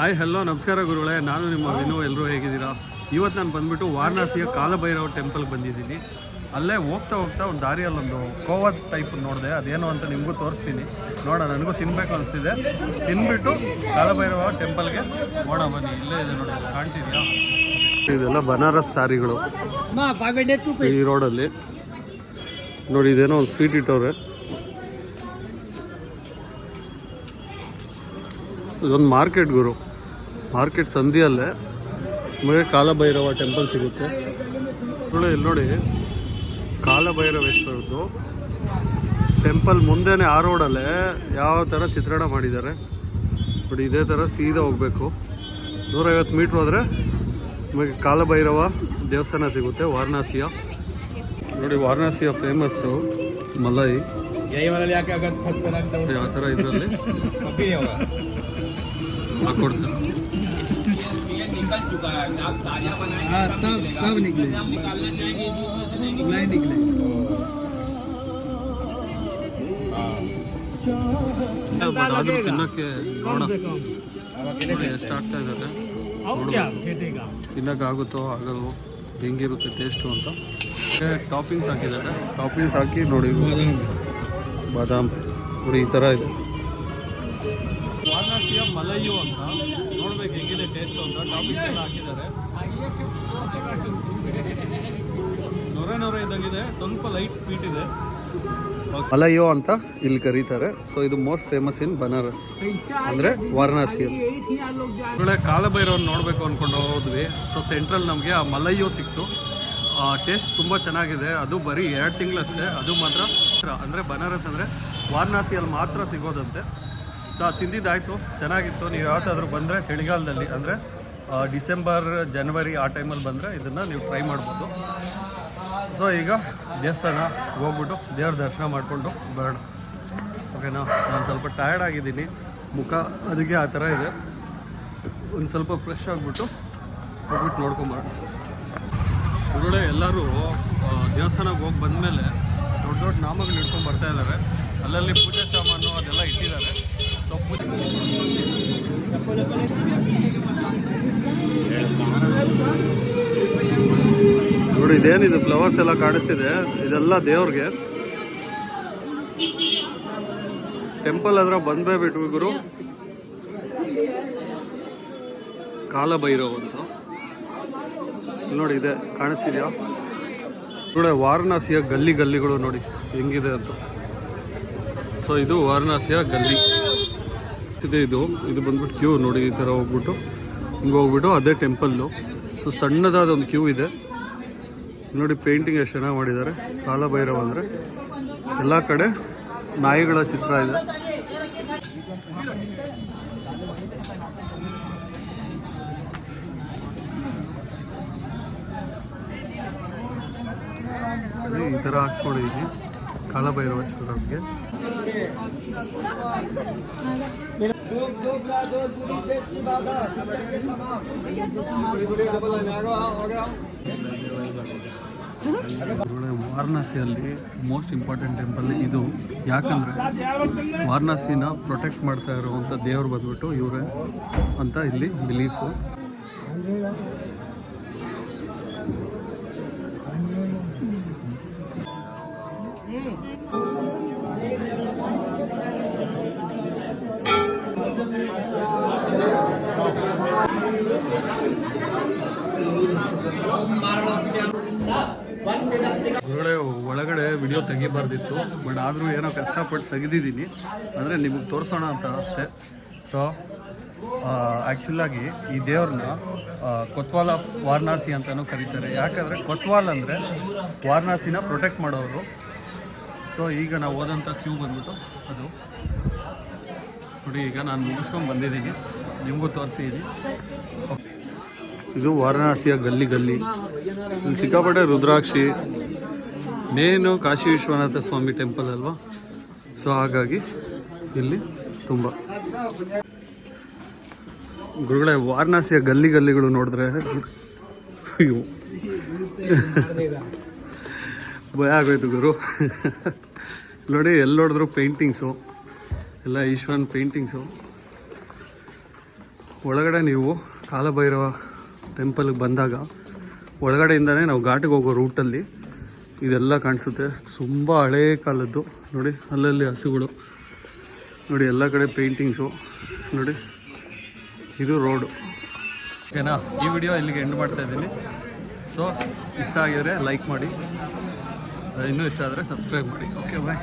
Hi hello ನಮಸ್ಕಾರ ಗುರುಗಳೇ, ನಾನು ನಿಮ್ಮ ವಿನು. ಎಲ್ಲರೂ ಹೇಗಿದ್ದೀರಾ? ಇವತ್ತು ನಾನು ಬಂದುಬಿಟ್ಟು ವಾರಣಾಸಿಯ ಕಾಲಭೈರವ ಟೆಂಪಲ್ಗೆ ಬಂದಿದ್ದೀನಿ. ಅಲ್ಲೇ ಹೋಗ್ತಾ ಒಂದು ದಾರಿಯಲ್ಲೊಂದು ಕೋವಾ ಟೈಪ್ ನೋಡಿದೆ. ಅದೇನು ಅಂತ ನಿಮಗೂ ತೋರಿಸ್ತೀನಿ. ನೋಡೋಣ, ನನಗೂ ತಿನ್ನಬೇಕು ಅನಿಸ್ತಿದೆ. ತಿನ್ಬಿಟ್ಟು ಕಾಲಭೈರವ ಟೆಂಪಲ್ಗೆ ನೋಡೋಣ ಬನ್ನಿ. ಇಲ್ಲೇ ಇದೆ ನೋಡಿ, ಕಾಣ್ತಿದೆಯಾ? ಇದೆಲ್ಲ ಬನಾರಸ್ ಸಾರಿಗಳು ಈ ರೋಡಲ್ಲಿ ನೋಡಿ. ಇದೇನೋ ಒಂದು ಸ್ವೀಟ್ ಇಟ್ಟವ್ರೆ. ಇದೊಂದು ಮಾರ್ಕೆಟ್ ಗುರು, ಮಾರ್ಕೆಟ್ ಸಂಧಿಯಲ್ಲೇ ನಿಮಗೆ ಕಾಲಭೈರವ ಟೆಂಪಲ್ ಸಿಗುತ್ತೆ. ಇಲ್ಲಿ ನೋಡಿ, ಕಾಲಭೈರವೇಶ್ವರದ್ದು ಟೆಂಪಲ್ ಮುಂದೆನೇ ಆ ರೋಡಲ್ಲೇ ಯಾವ ಥರ ಚಿತ್ರಣ ಮಾಡಿದ್ದಾರೆ ನೋಡಿ. ಇದೇ ಥರ ಸೀದಾ ಹೋಗಬೇಕು. 150 ಮೀಟ್ರ್ ಹೋದರೆ ನಿಮಗೆ ಕಾಲಭೈರವ ದೇವಸ್ಥಾನ ಸಿಗುತ್ತೆ. ವಾರಣಾಸಿಯ ನೋಡಿ, ವಾರಣಾಸಿಯ ಫೇಮಸ್ಸು ಮಲೈ. ಯಾವ ಥರ ಇದರಲ್ಲಿ ಹಾಕೊಡ್ತಾರೆ. ಆದ್ರೂ ತಿನ್ನಕ್ಕೆ ನೋಡೋಣ ಎಷ್ಟಾಗ್ತಾ ಇದ್ದಾರೆ. ತಿನ್ನಕ್ಕಾಗುತ್ತೋ ಆಗಲ್ವೋ, ಹೆಂಗಿರುತ್ತೆ ಟೇಸ್ಟು ಅಂತ. ಟಾಪಿಂಗ್ಸ್ ಹಾಕಿದ್ದಾರೆ. ಟಾಪಿಂಗ್ಸ್ ಹಾಕಿ ನೋಡಿ, ಬಾದಾಮ್ ನೋಡಿ ಈ ಥರ ಇದೆ. ವಾರಣಾಸಿಯ ಮಲೈಯು ಅಂತ ನೋಡ್ಬೇಕು ಹೆಂಗಿದೆ ಟೇಸ್ಟು ಅಂತ. ಟಾಪಿಂಗ್ಸ್ ಎಲ್ಲ ಹಾಕಿದ್ದಾರೆ. ನೊರೆ ಇದ್ದಾಗಿದೆ, ಸ್ವಲ್ಪ ಲೈಟ್ ಸ್ವೀಟ್ ಇದೆ. ಮಲೈಯೋ ಅಂತ ಇಲ್ಲಿ ಕರೀತಾರೆ. ಸೊ ಇದು ಮೋಸ್ಟ್ ಫೇಮಸ್ ಇನ್ ಬನಾರಸ್, ಅಂದರೆ ವಾರಣಾಸಿ. ಒಳ್ಳೆ ಕಾಲಭೈರವನ್ನ ನೋಡಬೇಕು ಅಂದ್ಕೊಂಡು ಹೋದ್ವಿ. ಸೊ ಸೆಂಟ್ರಲ್ ನಮಗೆ ಆ ಮಲೈಯೋ ಸಿಕ್ತು. ಟೇಸ್ಟ್ ತುಂಬ ಚೆನ್ನಾಗಿದೆ. ಅದು ಬರೀ 2 ತಿಂಗಳಷ್ಟೇ. ಅದು ಮಾತ್ರ ಅಂದರೆ ಬನಾರಸ್ ಅಂದರೆ ವಾರಣಾಸಿಯಲ್ಲಿ ಮಾತ್ರ ಸಿಗೋದಂತೆ. ಸೊ ಅದು ತಿಂದಿದ್ದಾಯಿತು, ಚೆನ್ನಾಗಿತ್ತು. ನೀವು ಯಾವತ್ತಾದರೂ ಬಂದರೆ ಚಳಿಗಾಲದಲ್ಲಿ ಅಂದರೆ ಡಿಸೆಂಬರ್ ಜನವರಿ ಆ ಟೈಮಲ್ಲಿ ಬಂದರೆ ಇದನ್ನು ನೀವು ಟ್ರೈ ಮಾಡ್ಬೋದು. ಸೊ ಈಗ ದೇವಸ್ಥಾನ ಹೋಗ್ಬಿಟ್ಟು ದೇವ್ರ ದರ್ಶನ ಮಾಡಿಕೊಂಡು ಬರೋಣ, ಓಕೆನಾ? ನಾನು ಸ್ವಲ್ಪ ಟಯರ್ಡ್ ಆಗಿದ್ದೀನಿ, ಮುಖ ಅದಕ್ಕೆ ಆ ಥರ ಇದೆ. ಒಂದು ಸ್ವಲ್ಪ ಫ್ರೆಶ್ ಆಗಿಬಿಟ್ಟು ಹೋಗ್ಬಿಟ್ಟು ನೋಡ್ಕೊಂಬರೋಣ. ಹೊರಗಡೆ ಎಲ್ಲರೂ ದೇವಸ್ಥಾನಕ್ಕೆ ಹೋಗಿ ಬಂದಮೇಲೆ ದೊಡ್ಡ ನಾಮಗಳು ಹಿಡ್ಕೊಂಡು ಬರ್ತಾ ಇದ್ದಾರೆ. ಅಲ್ಲಲ್ಲಿ ಪೂಜೆ ಸಾಮಾನು ಅದೆಲ್ಲ ಇಟ್ಟಿದ್ದಾರೆ. ಸೊ ನೋಡಿ, ಇದೇನಿದು ಫ್ಲವರ್ಸ್ ಎಲ್ಲ ಕಾಣಿಸ್ತಿದೆ, ಇದೆಲ್ಲ ದೇವ್ರಿಗೆ. ಟೆಂಪಲ್ ಹತ್ರ ಬಂದೇ ಬಿಟ್ವಿ ಗುರು. ಕಾಲಭೈರವ ಅಂತ ನೋಡಿ ಇದೆ, ಕಾಣಿಸ್ತಿದ್ಯಾ? ನೋಡಿ ವಾರಣಾಸಿಯ ಗಲ್ಲಿಗಳು ನೋಡಿ ಹೆಂಗಿದೆ ಅಂತ. ಸೊ ಇದು ವಾರಣಾಸಿಯ ಗಲ್ಲಿ ಇದೆ. ಇದು ಬಂದ್ಬಿಟ್ಟು ಕ್ಯೂ ನೋಡಿ, ಈ ಥರ ಹೋಗ್ಬಿಟ್ಟು ಹಿಂಗೆ ಹೋಗ್ಬಿಟ್ಟು ಅದೇ ಟೆಂಪಲ್ಲು. ಸೊ ಸಣ್ಣದಾದ ಒಂದು ಕ್ಯೂ ಇದೆ ನೋಡಿ. ಪೇಂಟಿಂಗ್ ಎಷ್ಟು ಚೆನ್ನಾಗಿ ಮಾಡಿದ್ದಾರೆ. ಕಾಲಭೈರವ ಅಂದರೆ ಎಲ್ಲ ಕಡೆ ನಾಯಿಗಳ ಚಿತ್ರ ಇದೆ. ಈ ಥರ ಹಾಕ್ಸ್ಕೊಂಡಿದ್ದೀನಿ ಕಾಲಭೈರವೇಶ್ವರರಿಗೆ. ವಾರಣಾಸಿಯಲ್ಲಿ ಮೋಸ್ಟ್ ಇಂಪಾರ್ಟೆಂಟ್ ಟೆಂಪಲ್ ಇದು. ಯಾಕಂದರೆ ವಾರಣಾಸಿನ ಪ್ರೊಟೆಕ್ಟ್ ಮಾಡ್ತಾ ಇರುವಂಥ ದೇವರು ಬಂದ್ಬಿಟ್ಟು ಇವರೇ ಅಂತ ಇಲ್ಲಿ ಬಿಲೀಫು. ಒಳಗಡೆ ವಿಡಿಯೋ ತೆಗಿಬಾರ್ದಿತ್ತು, ಬಟ್ ಆದರೂ ಏನೋ ಕಷ್ಟಪಟ್ಟು ತೆಗೆದಿದ್ದೀನಿ. ಅಂದರೆ ನಿಮಗೆ ತೋರಿಸೋಣ ಅಂತ ಅಷ್ಟೇ. ಸೊ ಆ್ಯಕ್ಚುಲಾಗಿ ಈ ದೇವ್ರನ್ನ ಕೊತ್ವಾಲ್ ಆಫ್ ವಾರಣಾಸಿ ಅಂತಲೂ ಕರೀತಾರೆ. ಯಾಕಂದರೆ ಕೊತ್ವಾಲ್ ಅಂದರೆ ವಾರಣಾಸಿನ ಪ್ರೊಟೆಕ್ಟ್ ಮಾಡೋರು. ಸೊ ಈಗ ನಾವು ಹೋದಂಥ ಕ್ಯೂ ಬಂದ್ಬಿಟ್ಟು ಅದು ನೋಡಿ. ಈಗ ನಾನು ಮುಗಿಸ್ಕೊಂಡು ಬಂದಿದ್ದೀನಿ, ನಿಮಗೂ ತೋರಿಸಿದ್ದೀನಿ. ಇದು ವಾರಣಾಸಿಯ ಗಲ್ಲಿ. ಇಲ್ಲಿ ಸಿಕ್ಕಾಪಟ್ಟೆ ರುದ್ರಾಕ್ಷಿ. ಮೇನು ಕಾಶಿ ವಿಶ್ವನಾಥ ಸ್ವಾಮಿ ಟೆಂಪಲ್ ಅಲ್ವಾ? ಸೊ ಹಾಗಾಗಿ ಇಲ್ಲಿ ತುಂಬ ಗುರುಗಳೇ ವಾರಣಾಸಿಯ ಗಲ್ಲಿಗಳು ನೋಡಿದ್ರೆ ಅಯ್ಯೋ ಭಯ ಆಗೋಯ್ತು ಗುರು. ನೋಡಿ, ಎಲ್ಲಿ ನೋಡಿದ್ರು ಪೇಂಟಿಂಗ್ಸು, ಎಲ್ಲ ಈಶ್ವರನ್ ಪೇಂಟಿಂಗ್ಸು. ಒಳಗಡೆ ನೀವು ಕಾಲಭೈರವ ಟೆಂಪಲ್ಗೆ ಬಂದಾಗ ಒಳಗಡೆಯಿಂದನೇ ನಾವು ಘಾಟಿಗೆ ಹೋಗೋ ರೂಟಲ್ಲಿ ಇದೆಲ್ಲ ಕಾಣಿಸುತ್ತೆ. ತುಂಬ ಹಳೇ ಕಾಲದ್ದು ನೋಡಿ, ಅಲ್ಲಲ್ಲಿ ಹಸುಗಳು ನೋಡಿ, ಎಲ್ಲ ಕಡೆ ಪೇಂಟಿಂಗ್ಸು ನೋಡಿ. ಇದು ರೋಡು. ಓಕೆನಾ, ಈ ವಿಡಿಯೋ ಇಲ್ಲಿಗೆ ಎಂಡ್ ಮಾಡ್ತಾ ಇದ್ದೀನಿ. ಸೊ ಇಷ್ಟ ಆಗಿದರೆ ಲೈಕ್ ಮಾಡಿ, ಇನ್ನೂ ಇಷ್ಟ ಆದರೆ ಸಬ್ಸ್ಕ್ರೈಬ್ ಮಾಡಿ. ಓಕೆ ಬಾಯ್.